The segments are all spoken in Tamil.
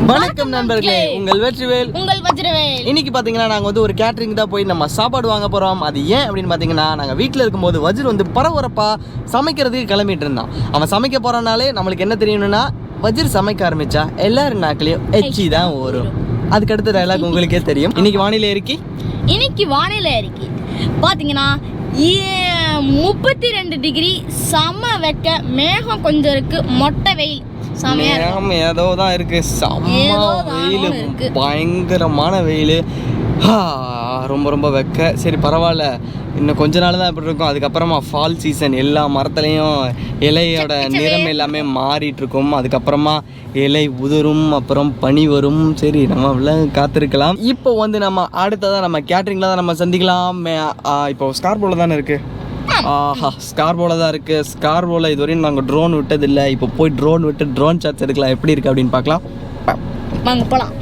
வணக்கம் நண்பர்களே, உங்கள் வெற்றிவேல், உங்கள் வஜ்ரவேல். இன்னைக்கு பாத்தீங்கன்னா நாங்க வந்து ஒரு கேட்டரிங் தான் போய் நம்ம சாப்பாடு வாங்க போறோம். அது ஏன் அப்படின்னு பாத்தீங்கன்னா, நாங்க வீட்டுல இருக்கும்போது வஜ்ர் வந்து பரபரப்பா சமைக்கிறதுக்கு கிளம்பிட்டு இருந்தான். அவன் சமைக்க போறனாலே நம்மளுக்கு என்ன தெரியணும்னா, வஜ்ர் சமைக்க ஆரம்பிச்சா எல்லாரும் நாக்கிலையும் எச்சி தான் வரும். அதுக்கு அடுத்த டயலாக் உங்களுக்கே தெரியும். இன்னைக்கு வானிலை இருக்கி பாத்தீங்கன்னா 32 டிகிரி, செம வெக்க, மேகம் கொஞ்சம் இருக்கு, மொட்டை வெயில், ஏதோ தான் இருக்கு. செம்ம வெயில், பயங்கரமான வெயில், ரொம்ப ரொம்ப வெக்க. சரி பரவாயில்ல, இன்னும் கொஞ்ச நாள் தான் இப்படி இருக்கும். அதுக்கப்புறமா ஃபால் சீசன், எல்லா மரத்துலையும் இலையோட நிறம் எல்லாமே மாறிட்டு இருக்கும். அதுக்கப்புறமா இலை உதிரும், அப்புறம் பனி வரும். சரி, நம்ம அவ்வளோ காத்திருக்கலாம். இப்போ வந்து நம்ம அடுத்ததான் நம்ம கேட்ரிங்கில் தான் நம்ம சந்திக்கலாம். இப்போ ஸ்கார்போவில் தானே இருக்குது. ஸ்கார்போவில் தான் இருக்குது. ஸ்கார்போவில் இதுவரையும் நாங்கள் ட்ரோன் விட்டதில்லை. இப்போ போய் ட்ரோன் விட்டு ட்ரோன் ஷாட்ஸ் எடுக்கலாம். எப்படி இருக்குது அப்படின்னு பார்க்கலாம். வாங்க போகலாம்.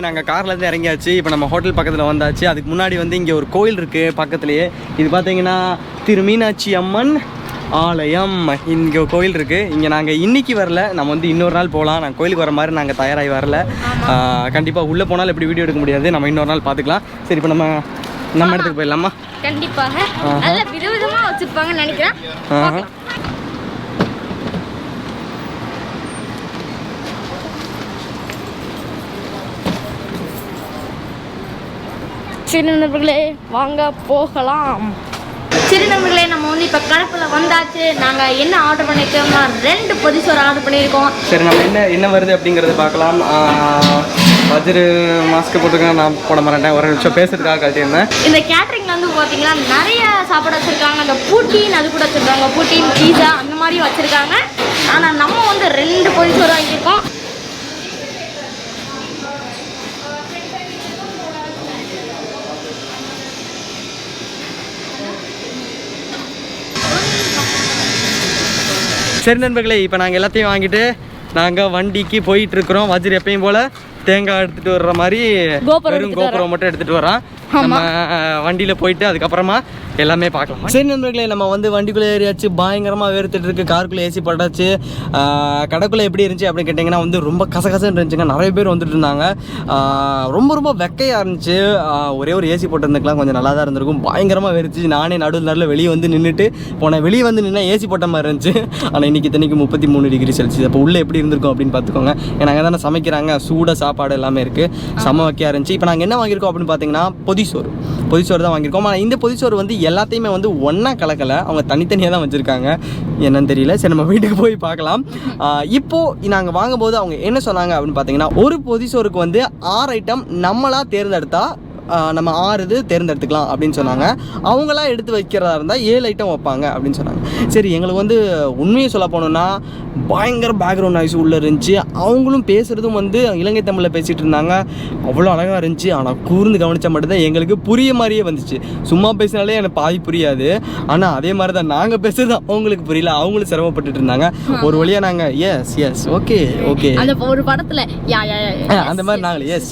நாங்கள் கார்லேருந்து இறங்கியாச்சு. இப்போ நம்ம ஹோட்டல் பக்கத்தில் வந்தாச்சு. அதுக்கு முன்னாடி வந்து இங்கே ஒரு கோயில் இருக்குது பக்கத்துலேயே. இது பார்த்தீங்கன்னா திரு மீனாட்சி அம்மன் ஆலயம். இங்கே கோயில் இருக்குது. இங்கே நாங்கள் இன்றைக்கி வரல, நம்ம வந்து இன்னொரு நாள் போகலாம். நாங்கள் கோயிலுக்கு வர மாதிரி நாங்கள் தயாராகி வரல. கண்டிப்பாக உள்ளே போனாலும் எப்படி வீடியோ எடுக்க முடியாது, நம்ம இன்னொரு நாள் பார்த்துக்கலாம். சரி, இப்போ நம்ம இடத்துக்கு போயிடலாமா? கண்டிப்பாக நல்ல விதவிதமாக வச்சுருப்பாங்கன்னு நினைக்கிறேன். சரி நண்பர்களே, வாங்க போகலாம். சரி நண்பர்களே, நம்ம வந்து இப்போ கணக்கில் வந்தாச்சு. நாங்கள் என்ன ஆர்டர் பண்ணியிருக்கோம்னா 2 பொதிசோறு ஆர்டர் பண்ணியிருக்கோம். சரி, நம்ம என்ன வருது அப்படிங்கிறத பார்க்கலாம். வஜ்ர் மாஸ்க்கு போட்டுக்க, நான் போட மாட்டேன். ஒரு நிமிஷம் பேசுறதுக்காக கட்டியிருந்தேன். இந்த கேட்ரிங்கில் வந்து பார்த்தீங்கன்னா நிறைய சாப்பாடு வச்சுருக்காங்க. அந்த பூட்டின் அது கூட வச்சுருக்காங்க, பூட்டின் பீஸா அந்த மாதிரியும் வச்சுருக்காங்க. ஆனால் நம்ம வந்து 2 பொதிசோறு வாங்கியிருக்கோம். சரி நண்பர்களே, இப்போ நாங்கள் எல்லாத்தையும் வாங்கிட்டு நாங்கள் வண்டிக்கு போயிட்டுருக்குறோம். வஜ்ர் எப்பயும் போல் தேங்காய் எடுத்துகிட்டு வர்ற மாதிரி வெறும் கோபுரம் மட்டும் எடுத்துகிட்டு வரோம். நம்ம வண்டியில் போயிட்டு அதுக்கப்புறமா எல்லாமே பார்க்கலாம். சரி நண்பர்களே, நம்ம வந்து வண்டிக்குள்ளே ஏறியாச்சு. பயங்கரமாக வேர்த்துட்டு இருக்கு. காருக்குள்ளே ஏசி போட்டாச்சு. கடைக்குள்ளே எப்படி இருந்துச்சு அப்படின்னு கேட்டிங்கன்னா வந்து ரொம்ப கசகசன்னு இருந்துச்சுங்க. நிறைய பேர் வந்துட்டு இருந்தாங்க. ரொம்ப ரொம்ப வெக்கையாக இருந்துச்சு. ஒரே ஒரு ஏசி போட்டிருந்துக்கலாம், கொஞ்சம் நல்லா தான் இருந்திருக்கும். பயங்கரமாக வேர்த்துச்சு. நானே நடுவில் வெளியே வந்து நின்றுட்டு போனேன். வெளியே வந்து நின்னா ஏசி போட்ட மாதிரி இருந்துச்சு. ஆனால் இன்றைக்கி இத்தனைக்கு 33 டிகிரி செல்சியஸ். அப்போ உள்ளே எப்படி இருந்திருக்கும் அப்படின்னு பார்த்துக்கோங்க. ஏன்னா அங்கே தானே சமைக்கிறாங்க, சூடாக சாப்பாடு எல்லாமே இருக்குது. செம்ம வெக்கையாக இருந்துச்சு. இப்போ நாங்கள் என்ன வாங்கியிருக்கோம் அப்படின்னு பார்த்தீங்கன்னா பொதிசோறு தான் வாங்கியிருக்கோம். ஆனால் இந்த பொதிசோறு வந்து எல்லாத்தையுமே வந்து ஒன்றா கலக்கலை, அவங்க தனித்தனியாக தான் வச்சுருக்காங்க. என்னன்னு தெரியல. சரி, நம்ம வீட்டுக்கு போய் பார்க்கலாம். இப்போது நாங்கள் வாங்கும்போது அவங்க என்ன சொன்னாங்க அப்படின்னு பார்த்தீங்கன்னா, ஒரு பொதிசோறுக்கு வந்து 6 ஐட்டம் நம்மளாக தேர்ந்தெடுத்தா நம்ம 6 இது தேர்ந்தெடுத்துக்கலாம் அப்படின்னு சொன்னாங்க. அவங்களாம் எடுத்து வைக்கிறதா இருந்தால் 7 ஐட்டம் வைப்பாங்க அப்படின்னு சொன்னாங்க. சரி, எங்களுக்கு வந்து உண்மையை சொல்ல போனோம்னா பயங்கர பேக்ரவுண்ட் நாய்ஸ் உள்ளே இருந்துச்சு. அவங்களும் பேசுகிறதும் வந்து இலங்கை தமிழில் பேசிகிட்டு இருந்தாங்க. அவ்வளோ அழகாக இருந்துச்சு. ஆனால் கூர்ந்து கவனித்தா மட்டும்தான் எங்களுக்கு புரிய மாதிரியே வந்துச்சு. சும்மா பேசினாலே எனக்கு பாதி புரியாது. ஆனால் அதே மாதிரி தான் நாங்கள் பேசுகிறது அவங்களுக்கு புரியல. அவங்களும் சிரமப்பட்டுட்டு இருந்தாங்க. ஒரு வழியாக நாங்கள் எஸ் ஓகே அந்த ஒரு படத்தில் அந்த மாதிரி நாங்கள் எஸ்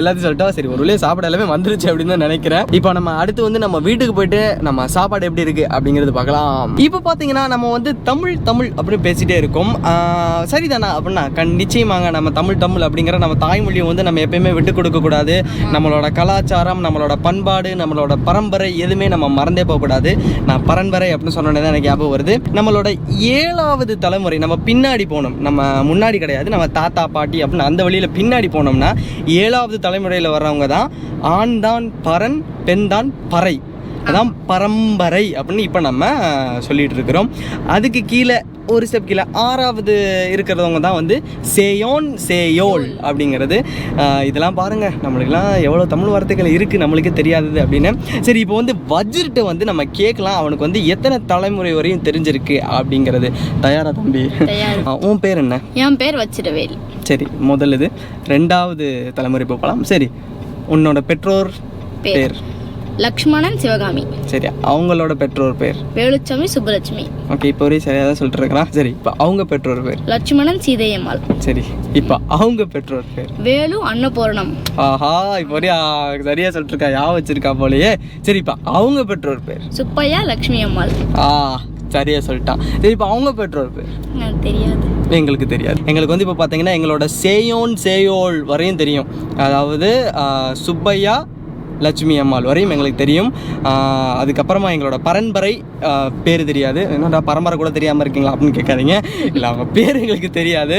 எல்லாத்தையும் சொல்லிட்டோம். சரி, ஒரு வழியாக சாப்பிட எல்லாமே வந்துருச்சு அப்படின்னு தான் நினைக்கிறேன். இப்போ நம்ம அடுத்து வந்து நம்ம வீட்டுக்கு போயிட்டு நம்ம சாப்பாடு எப்படி இருக்கு அப்படிங்கிறது பார்க்கலாம். இப்போ பார்த்தீங்கன்னா நம்ம வந்து தமிழ் அப்படின்னு பேசிட்டே இருக்கோம். சரிதானா அப்படின்னா நிச்சயமாங்க. நம்ம தமிழ் அப்படிங்கிற நம்ம தாய்மொழியை வந்து நம்ம எப்பயுமே விட்டு கொடுக்க கூடாது. நம்மளோட கலாச்சாரம், நம்மளோட பண்பாடு, நம்மளோட பரம்பரை எதுவுமே நம்ம மறந்தே போகக்கூடாது. நான் பரம்பரை அப்படின்னு சொன்னோன்னே தான் எனக்கு ஞாபகம் வருது. நம்மளோட 7வது தலைமுறை நம்ம பின்னாடி போனோம். நம்ம முன்னாடி கிடையாது, நம்ம தாத்தா பாட்டி அப்படின்னு அந்த வழியில் பின்னாடி போனோம்னா 7வது தலைமுறையில் வர்றவங்க தான் ஆண் தான் பரன், பெண் தான் பறை. அதான் பரம்பரை அப்படின்னு இப்போ நம்ம சொல்லிட்டு இருக்கிறோம். அதுக்கு கீழே ஒரு ஸ்டெப் கீழே 6வது இருக்கிறவங்க தான் வந்து சேயோன் சேயோல் அப்படிங்கிறது. இதெல்லாம் பாருங்கள், நம்மளுக்கெல்லாம் எவ்வளோ தமிழ் வார்த்தைகள் இருக்குது நம்மளுக்கே தெரியாதது அப்படின்னு. சரி, இப்போ வந்து வஜ்ர்கிட்ட வந்து நம்ம கேட்கலாம் அவனுக்கு வந்து எத்தனை தலைமுறை வரையும் தெரிஞ்சிருக்கு அப்படிங்கிறது. தயாரா தம்பி? உன் பேர் என்ன? என் பேர் வச்சிரவேல். சரி, முதல் இது 2வது தலைமுறை போகலாம். சரி, உன்னோட பெற்றோர் பேர்? லக்ஷ்மணன் சிவகாமி. சரி, அவங்களோட பெற்றோர் பேர்? வேலுச்சாமி சுப்புலட்சுமி. ஓகே, இப்போ வரையும் சரியாக தான் சொல்லிட்டு இருக்கிறான். சரி, இப்போ அவங்க பெற்றோர் பேர்? லட்சுமணன் சீதையம்மாள். சரி, இப்போ அவங்க பெற்றோர் பேர்? வேலு அன்னபூர்ணம். ஆஹா, இப்போ வரையும் சரியாக சொல்லிட்டு இருக்கா, யா வச்சிருக்கா போலயே. சரி, இப்போ அவங்க பெற்றோர் பேர்? சுப்பையா லக்ஷ்மி அம்மாள். சரியா சொல்லிட்டான். சரி, இப்போ அவங்க பெற்றோர் பேர்? தெரியாது. எங்களுக்கு தெரியாது. எங்களுக்கு வந்து இப்போ பார்த்தீங்கன்னா எங்களோட சேயோன் சேயோல் வரையும் தெரியும். அதாவது சுப்பையா லட்சுமி அம்மாள் வரையும் எங்களுக்கு தெரியும். அதுக்கப்புறமா எங்களோட பரம்பரை பேர் தெரியாது. என்னடா பரம்பரை கூட தெரியாமல் இருக்கீங்களா அப்படின்னு கேட்காதீங்க. இல்லை, அவங்க பேர் எங்களுக்கு தெரியாது.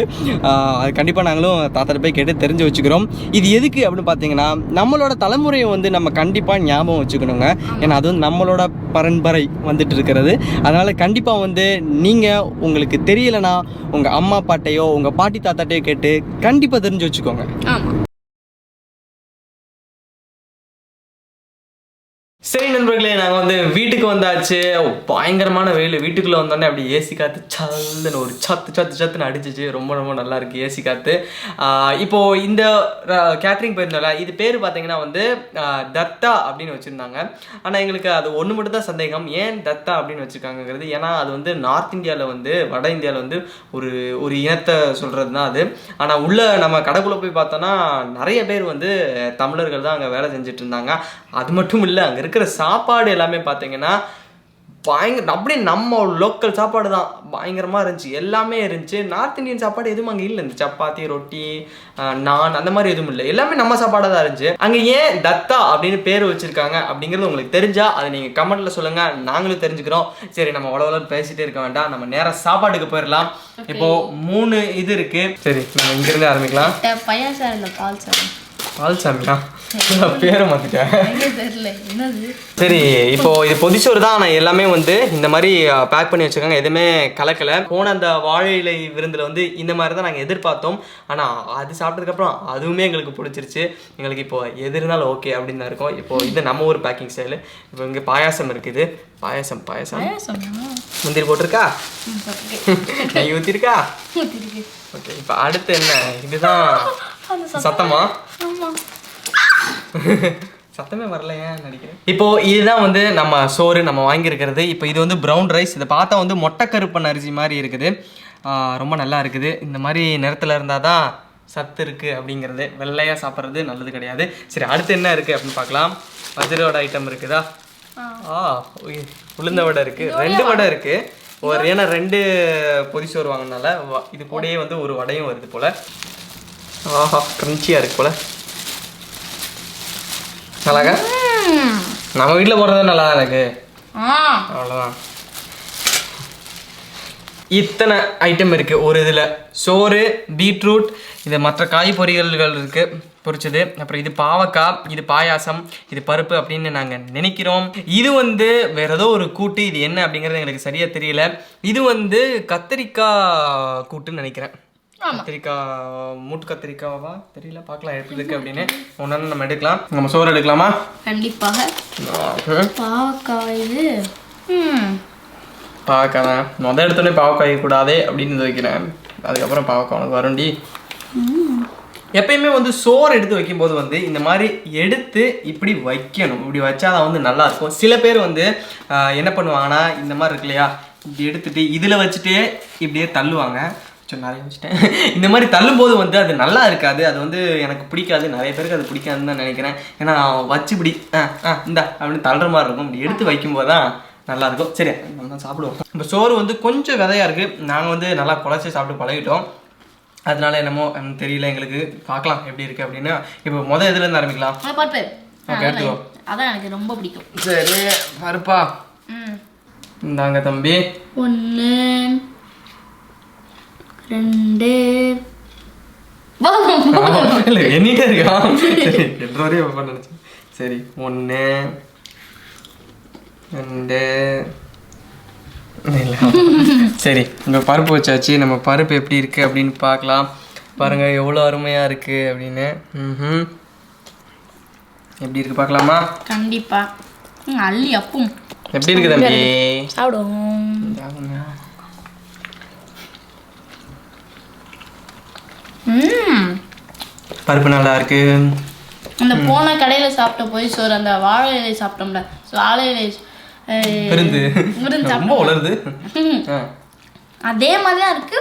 அது கண்டிப்பாக நாங்களும் தாத்தாட்ட போய் கேட்டு தெரிஞ்சு வச்சுக்கிறோம். இது எதுக்கு அப்படின்னு பார்த்தீங்கன்னா நம்மளோட தலைமுறையை வந்து நம்ம கண்டிப்பாக ஞாபகம் வச்சுக்கணுங்க. ஏன்னா அது வந்து நம்மளோட பரம்பரை வந்துட்டு இருக்கிறது. அதனால் கண்டிப்பாக வந்து நீங்கள் உங்களுக்கு தெரியலைன்னா உங்கள் அம்மா அப்பாட்டையோ உங்கள் பாட்டி தாத்தாட்டையோ கேட்டு கண்டிப்பாக தெரிஞ்சு வச்சுக்கோங்க. சரி நண்பர்களே, நாங்கள் வந்து வீட்டுக்கு வந்தாச்சு. பயங்கரமான வெயில். வீட்டுக்குள்ளே வந்தோடனே அப்படி ஏசி காற்று சல்லுன்னு ஒரு சத்துன்னு அடிச்சிச்சு. ரொம்ப ரொம்ப நல்லா இருக்குது ஏசி காற்று. இப்போது இந்த கேட்ரிங் போயிருந்தோம்ல, இது பேர் பார்த்தீங்கன்னா வந்து தத்தா அப்படின்னு வச்சுருந்தாங்க. ஆனால் எங்களுக்கு அது ஒன்று மட்டும் தான் சந்தேகம், ஏன் தத்தா அப்படின்னு வச்சுருக்காங்கிறது. ஏன்னா அது வந்து நார்த் இந்தியாவில் வந்து வட இந்தியாவில் வந்து ஒரு இனத்தை சொல்கிறது தான் அது. ஆனால் உள்ளே நம்ம கடைக்குள்ளே போய் பார்த்தோன்னா நிறைய பேர் வந்து தமிழர்கள் தான் அங்கே வேலை செஞ்சுட்டு இருந்தாங்க. அது மட்டும் இல்லை, அங்கே இருக்கிற சாப்பாடு எல்லாமே பார்த்தீங்கன்னா அப்படியே நம்ம லோக்கல் சாப்பாடு தான். பயங்கரமாக இருந்துச்சு, எல்லாமே இருந்துச்சு. நார்த் இந்தியன் சாப்பாடு எதுவும் அங்கே இல்லை. இந்த சப்பாத்தி ரொட்டி நான் அந்த மாதிரி எதுவும் இல்லை, எல்லாமே நம்ம சாப்பாடாக தான் இருந்துச்சு. அங்கே ஏன் தத்தா அப்படின்னு பேர் வச்சுருக்காங்க அப்படிங்கிறது உங்களுக்கு தெரிஞ்சால் அதை நீங்கள் கமெண்ட்டில் சொல்லுங்கள், நாங்களும் தெரிஞ்சுக்கிறோம். சரி, நம்ம உழவு பேசிகிட்டே இருக்க வேண்டாம், நம்ம நேராக சாப்பாட்டுக்கு போயிடலாம். இப்போது 3 இது இருக்குது. சரி, நம்ம இங்கேருந்து ஆரம்பிக்கலாம். பால் சாமியா பேரை மாற்றிட்டேன். சரி, இப்போ இது பொதிச்சோறு தான். ஆனால் எல்லாமே வந்து இந்த மாதிரி பேக் பண்ணி வச்சுருக்காங்க, எதுவுமே கலக்கலை. போன அந்த வாழை இலை விருந்தில் வந்து இந்த மாதிரி தான் நாங்கள் எதிர்பார்த்தோம். ஆனால் அது சாப்பிட்டதுக்கப்புறம் அதுவுமே எங்களுக்கு பிடிச்சிருச்சு. எங்களுக்கு இப்போ எது இருந்தாலும் ஓகே அப்படின்னு தான் இருக்கும். இப்போ இது நம்ம ஊர் பேக்கிங் ஸ்டைலு. இப்போ இங்கே பாயாசம் இருக்குது. பாயாசம் முந்திரி போட்டிருக்கா, நெய் ஊற்றிருக்கா. ஓகே, இப்போ அடுத்து என்ன? இதுதான் சத்தமா? சத்தமே வரலையா நினைக்கிறேன். இப்போ இதுதான் வந்து நம்ம சோறு நம்ம வாங்கியிருக்கிறது. இப்போ இது வந்து ப்ரௌன் ரைஸ். இதை பார்த்தா வந்து மொட்டைக்கருப்பன் அரிசி மாதிரி இருக்குது. ரொம்ப நல்லா இருக்குது. இந்த மாதிரி நிறத்தில் இருந்தால் தான் சத்து இருக்குது அப்படிங்கிறது. வெள்ளையாக சாப்பிட்றது நல்லது கிடையாது. சரி, அடுத்து என்ன இருக்குது அப்படின்னு பார்க்கலாம். வஜ்ரோட ஐட்டம் இருக்குதா? உளுந்த வடை இருக்குது, 2 வடை இருக்குது. ஏன்னா 2 பொதிச்சோறு வாங்கினால இது கூடயே வந்து ஒரு வடையும் வருது போல். கிரன்ச்சியாக இருக்கு போல். நல்லாக்கா? நம்ம வீட்டில் போடுறது நல்லா தான் இருக்கு. அவ்வளோதான். இத்தனை ஐட்டம் இருக்குது ஒரு இதில். சோறு, பீட்ரூட், இது மற்ற காய் பொரியல்கள் இருக்குது பொரிச்சது. அப்புறம் இது பாவக்காய், இது பாயாசம், இது பருப்பு அப்படின்னு நாங்கள் நினைக்கிறோம். இது வந்து வேற ஏதோ ஒரு கூட்டு. இது என்ன அப்படிங்கிறது எங்களுக்கு சரியாக தெரியல. இது வந்து கத்திரிக்காய் கூட்டுன்னு நினைக்கிறேன். கத்திரிக்காய், மூட்டு கத்திரிக்காவா தெரியல, பார்க்கலாம் எப்படி இருக்கு அப்படின்னு. ஒன்று நம்ம எடுக்கலாம். நம்ம சோறு எடுக்கலாமா? கண்டிப்பாக. பாவக்காய், பாவக்காய் தான் முதல் எடுத்தோடனே பாவக்காய் கூடாதே அப்படின்னு வைக்கிறேன். அதுக்கப்புறம் பாவக்காய் உனக்கு வருண்டி. எப்பயுமே வந்து சோறு எடுத்து வைக்கும்போது வந்து இந்த மாதிரி எடுத்து இப்படி வைக்கணும். இப்படி வச்சாதான் வந்து நல்லா இருக்கும். சில பேர் வந்து என்ன பண்ணுவாங்கன்னா இந்த மாதிரி இருக்கு இல்லையா, இப்படி எடுத்துட்டு இதில் வச்சுட்டு இப்படியே தள்ளுவாங்க. நிறைய வச்சுட்டேன். இந்த மாதிரி தள்ளும்போது வந்து அது நல்லா இருக்காது. அது வந்து எனக்கு பிடிக்காது. நிறைய பேருக்கு அது பிடிக்காதுன்னு தான் நினைக்கிறேன். ஏன்னா வச்சு இப்படி இந்த அப்படின்னு தள்ளுற மாதிரி இருக்கும். இப்படி எடுத்து வைக்கும்போது தான் நல்லாயிருக்கும். சரி, நம்ம சாப்பிடுவோம். இப்போ சோறு வந்து கொஞ்சம் விதையாக இருக்குது. நாங்கள் வந்து நல்லா குழச்சி சாப்பிட்டு பழகிட்டோம். அதனால என்னமோ தெரியல எங்களுக்கு. பார்க்கலாம் எப்படி இருக்குது அப்படின்னு. இப்போ முதல் எதுலேருந்து ஆரம்பிக்கலாம்? பருப்பு. ஓகே, எடுத்துக்கோ. அதான் எனக்கு ரொம்ப பிடிக்கும். சரி, பருப்பா? இந்தாங்க தம்பி. 1 2 எண்ணிட்டே இருக்கா? சரி, 2 வரையும் நினைச்சேன். சரி, 1 அண்டு இல்லை சரி இப்போ பருப்பு வச்சாச்சு. நம்ம பருப்பு எப்படி இருக்குது அப்படின்னு பார்க்கலாம். பாருங்கள் எவ்வளோ அருமையாக இருக்குது அப்படின்னு. எப்படி இருக்குது பார்க்கலாமா? கண்டிப்பாக. அள்ளி அப்பும் எப்படி இருக்குது தம்பி? சாப்பிடுவோம். பருப்பு நல்லா இருக்கு. அந்த போன கடையில் சாப்பிட்ட போய் சோறு அந்த வாழை இலை சாப்பிட்டோம்ல, வாழை இலை விருந்து ரொம்ப வளருது. அதே மாதிரி தான் இருக்கு.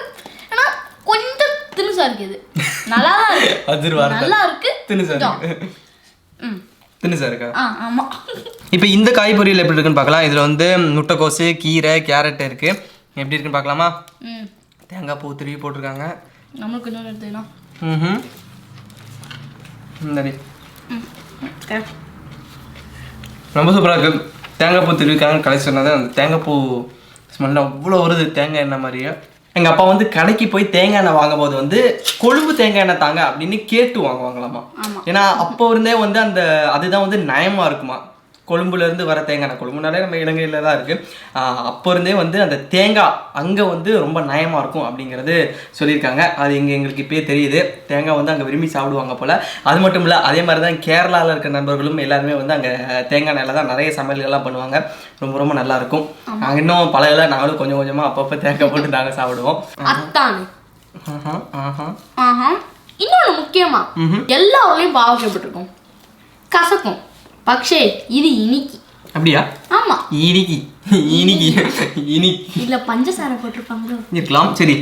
ஆனால் கொஞ்சம் தினுசா இருக்குது. நல்லா தான் இருக்கு. நல்லா இருக்கு. தினுசா இருக்கா? ஆமாம். இப்போ இந்த காய் பொரியல் எப்படி இருக்குன்னு பார்க்கலாம். இதில் வந்து முட்டைக்கோசு, கீரை, கேரட் இருக்கு. எப்படி இருக்குன்னு பார்க்கலாமா? தேங்காய் பூ திருவி போட்டிருக்காங்க. நம்மளுக்கு இன்னொன்று எடுத்துக்கலாம். ரொம்ப சூப்பராக இருக்குது. தேங்காய் பூ திருவிக்காங்க. கடைசி சொன்னது அந்த தேங்காய் பூ ஸ்மெல் அவ்வளோ வருது. தேங்காய் எண்ணெய் மாதிரியே. எங்கள் அப்பா வந்து கடைக்கு போய் தேங்காய் எண்ணெய் வாங்கும் போது வந்து கொழும்பு தேங்காய் எண்ணெய் தாங்க அப்படின்னு கேட்டு வாங்குவாங்களாமா. ஏன்னா அப்போ இருந்தே வந்து அந்த அதுதான் வந்து நயமாக இருக்குமா. கொழும்புலேருந்து வர தேங்காய் எண்ணெய், கொழும்புனாலே நம்ம இலங்கையில் தான் இருக்குது. அப்போ இருந்தே வந்து அந்த தேங்காய் அங்கே வந்து ரொம்ப நயமாக இருக்கும் அப்படிங்கிறது சொல்லியிருக்காங்க. அது எங்களுக்கு இப்போயே தெரியுது. தேங்காய் வந்து அங்கே விரும்பி சாப்பிடுவாங்க போல். அது மட்டும் இல்லை, அதே மாதிரி தான் கேரளாவில் இருக்க நண்பர்களும் எல்லாருமே வந்து அங்கே தேங்காய் எண்ணெயில் தான் நிறைய சமையல்கள்லாம் பண்ணுவாங்க. ரொம்ப ரொம்ப நல்லாயிருக்கும். நாங்கள் இன்னும் பழைய நாங்களும் கொஞ்சம் கொஞ்சமாக அப்பப்போ தேங்காய் போட்டு நாங்கள் சாப்பிடுவோம். இன்னொன்று முக்கியமா எல்லா ஊர்லேயும் பாவக்கப்பட்டிருக்கும், கசக்கும். பக்ஷே இது இனிக்கி. அப்படியா? ஆமா, இனிக்கி இனிக்கி இனிக்கி இல்ல பஞ்சசாரை போட்டிருப்பாங்களோ இருக்கலாம். சரி,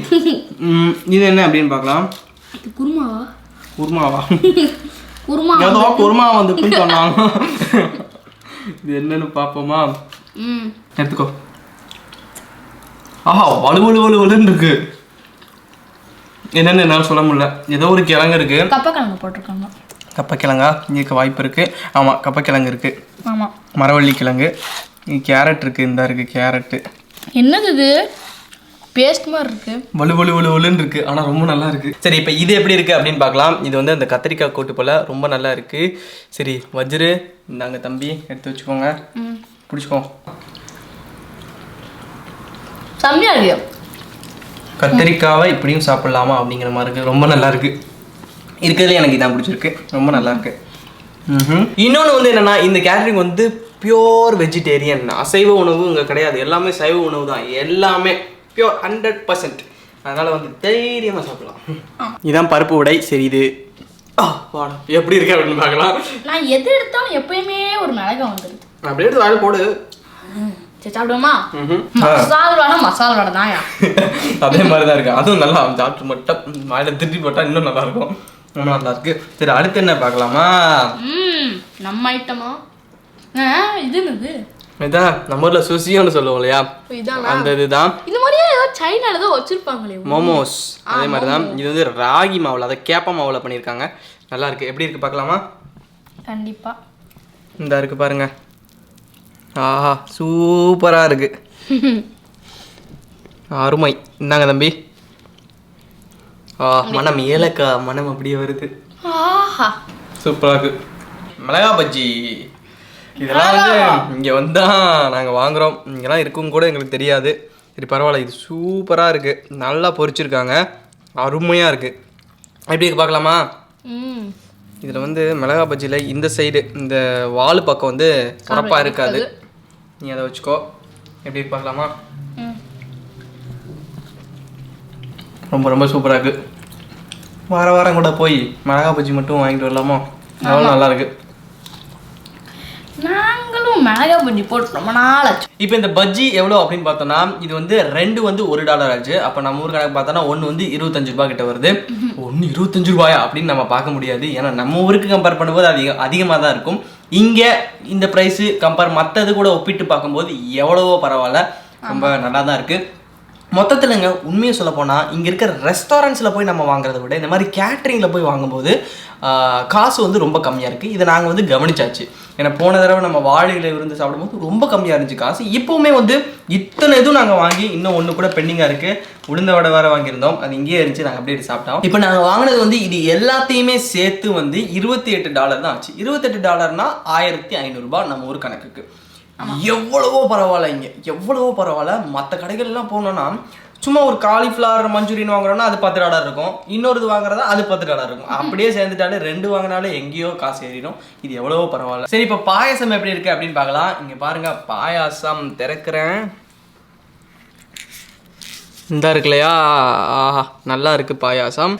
இது என்ன அப்படின்னு பார்க்கலாம். இது குருமாவா? குருமாவா? குருமா ஏதோ குருமா வந்து சொன்னாங்க. இது என்னன்னு பார்ப்போமா? எடுத்துக்கோ. ஆஹா, வலுன்னு இருக்கு. என்னன்னு என்னால் சொல்ல முடியல. ஏதோ ஒரு கிழங்கு இருக்கு. கப்பக்கிழங்கு போட்டிருக்காங்க. கப்பக்கிழங்கா இருக்க வாய்ப்பு இருக்குது. ஆமாம், கப்பக்கிழங்கு இருக்குது. ஆமாம், மரவள்ளி கிழங்கு. கேரட் இருக்குது. இந்த இருக்குது கேரட்டு. என்னது இது? பேஸ்ட் மாதிரி இருக்குது. வலுன்னு இருக்குது. ஆனால் ரொம்ப நல்லா இருக்குது. சரி, இப்போ இது எப்படி இருக்குது அப்படின்னு பார்க்கலாம். இது வந்து அந்த கத்திரிக்காய் கூட்டு போல் ரொம்ப நல்லா இருக்குது. சரி வஜ்ரு, இந்தாங்க தம்பி, எடுத்து வச்சுக்கோங்க. பிடிச்சிக்கோங்க. செம்மையாக இருக்கு. கத்திரிக்காவை இப்படியும் சாப்பிட்லாமா அப்படிங்கிற மாதிரி இருக்குது. ரொம்ப நல்லா இருக்குது. இருக்கிறதுல எனக்கு இதான் பிடிச்சிருக்கு. ரொம்ப நல்லா இருக்கு. இன்னொன்று வந்து என்னன்னா, இந்த கேட்டரிங் வந்து பியோர் வெஜிடேரியன். அசைவ உணவு இங்கே கிடையாது. எல்லாமே சைவ உணவு தான். எல்லாமே பியோர் 100%. அதனால வந்து தைரியமாக சாப்பிடலாம். இதான் பருப்பு உடை. சரி, இது எப்படி இருக்கு அப்படின்னு பார்க்கலாம். நான் எது எடுத்தாலும் எப்பயுமே ஒரு மிளகா வந்துடுது. அப்படியே எடுத்து வாழை போடு. சரி, சாப்பிடுவோமா? மசால் வடை தான்யா. அதே மாதிரி தான் இருக்கு. அதுவும் நல்லா சாப்பிட்டு மட்டும் வாயில திருப்பி போட்டால் இன்னும் நல்லா இருக்கும். ரொம்ப நல்லா இருக்கு. சரி, அடுத்து என்ன பார்க்கலாமா? நம்ம ஐட்டமா? இது என்னது? இதான் நம்ம ஊர்ல சுசியோன்னு சொல்லுவோம் இல்லையா, அந்த இதுதான். இந்த மாதிரியே ஏதோ சைனால ஏதோ வச்சிருப்பாங்களே மோமோஸ். அதே மாதிரி தான். இது வந்து ராகி மாவுல, அதை கேப்ப மாவுல பண்ணியிருக்காங்க. நல்லா இருக்கு. எப்படி இருக்கு பார்க்கலாமா? கண்டிப்பா. இந்த இருக்கு பாருங்க. ஆஹா, சூப்பரா இருக்கு. அருமை. இந்தாங்க தம்பி. மனம் ஏலக்காய் மனம் அப்படியே வருது. சூப்பரா இருக்கு. மிளகா பஜ்ஜி இதெல்லாம் வந்து இங்கே வந்தால் நாங்கள் வாங்குகிறோம். இங்கெல்லாம் இருக்கும் கூட எங்களுக்கு தெரியாது. சரி, பரவாயில்ல. இது சூப்பராக இருக்குது. நல்லா பொரிச்சிருக்காங்க. அருமையாக இருக்குது. எப்படி இருக்கு பார்க்கலாமா? இதில் வந்து மிளகா பஜ்ஜியில் இந்த சைடு இந்த வால் பக்கம் வந்து சிறப்பாக இருக்காது. நீ அதை வச்சுக்கோ. எப்படி இருக்கு பார்க்கலாமா? ரொம்ப ரொம்ப சூப்பராக இருக்குது. வாரம் கூட போய் மிளகா பஜ்ஜி மட்டும் வாங்கிட்டு வரலாமா? அவ்வளோ நல்லா இருக்கு. நாங்களும் மிளகா பஜ்ஜி போட்டு ரொம்ப நாள் ஆச்சு. இப்போ இந்த பஜ்ஜி எவ்வளோ அப்படின்னு பார்த்தோம்னா, இது வந்து ரெண்டு வந்து $1 ஆச்சு. அப்போ நம்ம ஊர் கணக்கு பார்த்தோன்னா ஒன்று வந்து 25 ரூபா கிட்ட வருது. ஒன்று 25 ரூபாயா அப்படின்னு நம்ம பார்க்க முடியாது. ஏன்னா நம்ம ஊருக்கு கம்பேர் பண்ணும்போது அதிகமாக தான் இருக்கும். இங்கே இந்த ப்ரைஸு கம்பேர் மற்றது கூட ஒப்பிட்டு பார்க்கும்போது எவ்வளவோ பரவாயில்ல. ரொம்ப நல்லா தான் இருக்குது. மொத்தத்தில்ங்க உண்மையை சொல்ல போனால் இங்கே இருக்கிற ரெஸ்டாரண்ட்ஸில் போய் நம்ம வாங்குறத விட இந்த மாதிரி கேட்ரிங்கில் போய் வாங்கும்போது காசு வந்து ரொம்ப கம்மியாக இருக்குது. இதை நாங்கள் வந்து கவனிச்சாச்சு. ஏன்னா போன தடவை நம்ம வாழையில இருந்து சாப்பிடும்போது ரொம்ப கம்மியாக இருந்துச்சு காசு. இப்போவுமே வந்து இத்தனை இதுவும் நாங்கள் வாங்கி இன்னும் ஒன்று கூட பெண்டிங்காக இருக்குது. உளுந்த வடை வேறு வாங்கியிருந்தோம். அது இங்கேயே இருந்துச்சு. நாங்கள் அப்படியே சாப்பிட்டோம். இப்போ நாங்கள் வாங்கினது வந்து இது எல்லாத்தையுமே சேர்த்து வந்து $28 தான் ஆச்சு. $28னா 1500 ரூபாய் நம்ம ஊர் கணக்குக்கு. எவ்வளவோ பரவாயில்ல. இங்கே எவ்வளவோ பரவாயில்ல. மற்ற கடைகள்லாம் போனோன்னா சும்மா ஒரு காலிஃப்ளவர் மஞ்சூரியன் வாங்குறோன்னா அது $10 இருக்கும், இன்னொரு வாங்குறதா அது $10 இருக்கும். அப்படியே சேர்ந்துட்டாலே 2 வாங்கினாலே எங்கேயோ காசு ஏறிடும். இது எவ்வளவோ பரவாயில்ல. சரி, இப்போ பாயாசம் எப்படி இருக்கு அப்படின்னு பார்க்கலாம். இங்கே பாருங்க, பாயாசம் திறக்கிறேன். இந்த இருக்கு இல்லையா, ஆஹா நல்லா இருக்கு பாயாசம்.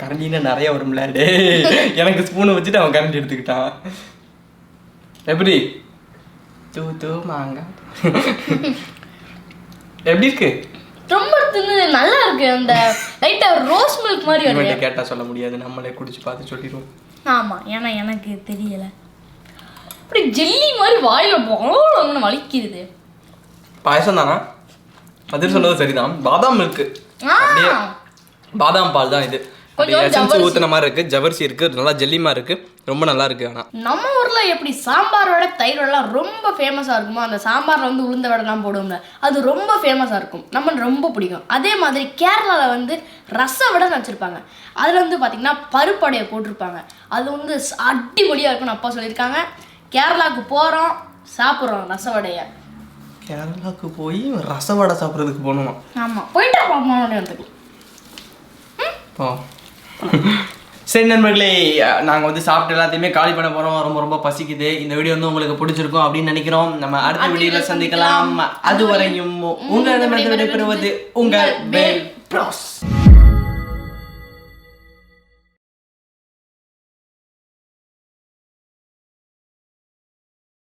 கரண்டின்னா நிறைய வரும்ல. எனக்கு ஸ்பூனை வச்சுட்டு அவன் கரண்டி எடுத்துக்கிட்டான். எப்படி தூ மாங்காய் எப்படி இருக்கு? ரொம்ப நல்லா இருக்கு. அந்த லைட்டா ரோஸ் மில்க் மாதிரி வருது. கேட்டா சொல்ல முடியாது, நம்மளே குடிச்சு பார்த்து சொல்லிடுவோம். ஆமா, ஏன்னா எனக்கு தெரியல. அப்படி ஜெல்லி மாதிரி வாயில போகணும் வலிக்குது. பாயசம் தானா? அது சொல்றது சரிதான். பாதாம் மில்க், பாதாம் பால் தான் இது. ஊத்துன மாதிரி இருக்கு, ஜவர்சி இருக்கு, நல்லா ஜெல்லிமா இருக்கு, ரொம்ப நல்லா இருக்கு. ஆனா நம்ம ஊர்ல எப்படி சாம்பாரோட தயிரோடலாம் ரொம்ப ஃபேமஸா இருக்குமோ, அந்த சாம்பார்ல வந்து உளுந்த வடைலாம் போடுவோம்ல, அது ரொம்ப ஃபேமஸா இருக்கும், நம்ம ரொம்ப பிடிக்கும். அதே மாதிரி கேரளால வந்து ரச வடை வச்சிருப்பாங்க. அதுல வந்து பாத்தீங்கன்னா பருப்படையை போட்டிருப்பாங்க. அது வந்து அடிப்பொடியா இருக்கும்னு அப்பா சொல்லியிருக்காங்க. கேரளாவுக்கு போறோம், சாப்பிட்றோம் ரச வடைய. கேரளாவுக்கு போய் ரச வடை சாப்பிட்றதுக்கு போகணுமா? ஆமா, போயிட்டு வந்துக்கலாம். சரி நண்பர்களே, நாங்கள் வந்து சாப்பிட்டு எல்லாத்தையுமே காலி பண்ண போகிறோம். ரொம்ப ரொம்ப பசிக்குது. இந்த வீடியோ வந்து உங்களுக்கு பிடிச்சிருக்கும் அப்படின்னு நினைக்கிறோம். நம்ம அடுத்த வீடியோவில் சந்திக்கலாம். அதுவரையும் உங்களிடமிருந்து விடைபெறுவது உங்கள் வேல் ப்ரோஸ்.